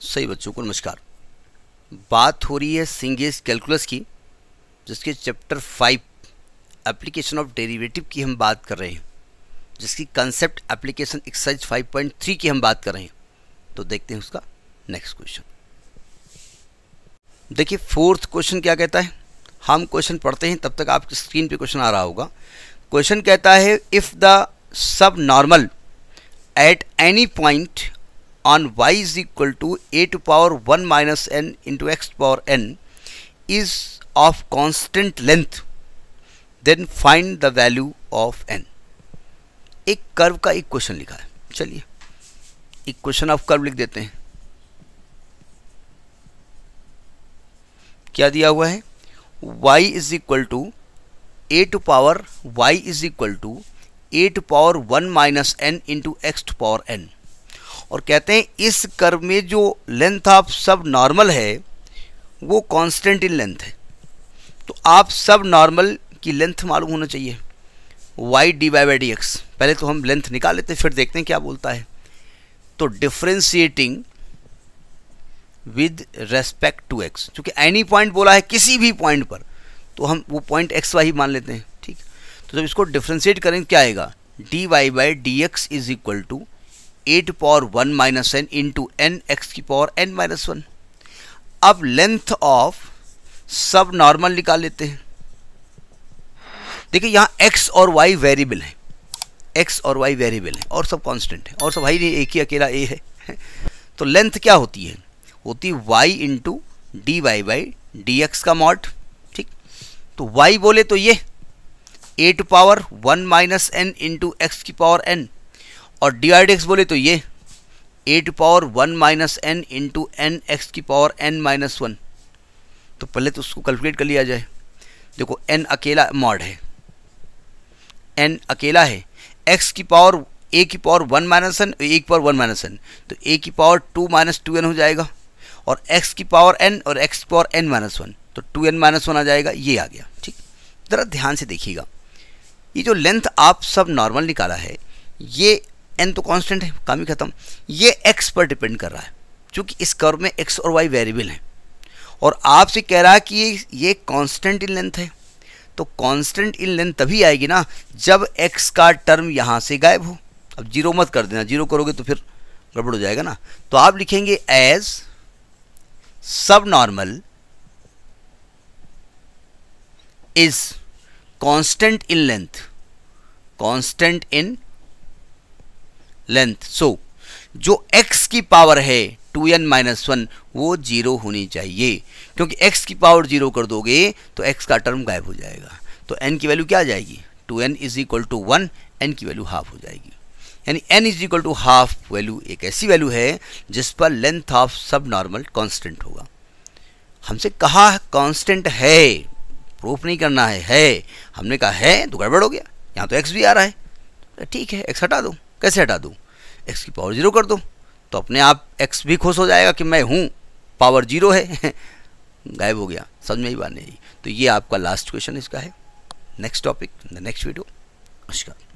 सही बच्चों को नमस्कार। बात हो रही है सिंगेज कैलकुलस की, जिसके चैप्टर 5 एप्लीकेशन ऑफ डेरिवेटिव की हम बात कर रहे हैं, जिसकी कंसेप्ट एप्लीकेशन एक्सरसाइज 5.3 की हम बात कर रहे हैं। तो देखते हैं उसका नेक्स्ट क्वेश्चन। देखिए फोर्थ क्वेश्चन क्या कहता है। हम क्वेश्चन पढ़ते हैं तब तक आपकी स्क्रीन पे क्वेश्चन आ रहा होगा। क्वेश्चन कहता है if the sub normal at any point on y is equal to a to power 1 minus n into x to power n is of constant length, then find the value of n। एक curve का एक question लिखा है। चलिए equation of curve लिख देते हैं। क्या दिया हुआ है, y is equal to a to power y is equal to a to power 1 minus n into x to power n, और कहते हैं इस कर्व में जो लेंथ ऑफ सब नॉर्मल है वो कांस्टेंट इन लेंथ है। तो आप सब नॉर्मल की लेंथ मालूम होना चाहिए, y dy by d x. पहले तो हम लेंथ निकाल लेते हैं, फिर देखते हैं क्या बोलता है। तो differentiating with respect to x, क्योंकि एनी पॉइंट बोला है किसी भी पॉइंट पर, तो हम वो पॉइंट एक्स वाई मान लेते हैं। ठीक, तो जब इसको डिफ्रेंशिएट करेंगे क्या आएगा, dy by d x is equal to a to power 1 minus n into n x की पावर एन माइनस 1। अब लेंथ ऑफ सब नॉर्मल निकाल लेते हैं। देखिए यहाँ x और y वेरिएबल है, x और y वेरिएबल है और सब कांस्टेंट है, और सब भाई नहीं, एक ही अकेला a है। तो लेंथ क्या होती है, होती y into d y by d x का मॉड। ठीक, तो y बोले तो ये a to power 1 minus n into x की पावर n, और डी आई डी एक्स बोले तो ये a to power 1 minus n into n x की पावर n माइनस 1। तो पहले तो उसको कैलकुलेट कर लिया जाए। देखो n अकेला मॉड है, n अकेला है, x की पावर a की पावर 1 माइनस एन, a की पावर 1 माइनस एन, तो a की पावर 2 माइनस 2n हो जाएगा, और x की पावर n और x की पावर n माइनस 1, तो 2n माइनस 1 आ जाएगा। ये आ गया। ठीक, ज़रा ध्यान से देखिएगा, ये जो लेंथ आप सब नॉर्मल निकाला है, ये n तो कांस्टेंट है, काम ही खत्म। ये x पर डिपेंड कर रहा है, क्योंकि इस कर्व में x और y वेरिएबल हैं, और आपसे कह रहा है कि ये कांस्टेंट इन लेंथ है। तो कांस्टेंट इन लेंथ तभी आएगी ना जब x का टर्म यहाँ से गायब हो। अब जीरो मत कर देना, जीरो करोगे तो फिर गड़बड़ हो जाएगा ना। तो आप लिखेंगे as subnormal is constant in length, constant in length. So जो x की पावर है 2n माइनस 1 वो जीरो होनी चाहिए, क्योंकि x की पावर जीरो कर दोगे तो x का टर्म गायब हो जाएगा। तो n की वैल्यू क्या आ जाएगी, 2n is equal to 1, n की वैल्यू हाफ हो जाएगी। यानी n is equal to half value एक ऐसी वैल्यू है जिस पर length of subnormal constant होगा। हमसे कहा कांस्टेंट है, प्रूफ नहीं करना है। हमने कहा है तो गड़बड़ हो गया। यहाँ तो x भी आ रहा है, ठीक है x हटा दो। कैसे हटा दूँ, x की पावर जीरो कर दो, तो अपने आप x भी खुश हो जाएगा कि मैं हूँ, पावर जीरो है। गायब हो गया। समझ में ही बात नहीं। तो ये आपका लास्ट क्वेश्चन इसका है। Next topic in the next video. नमस्कार।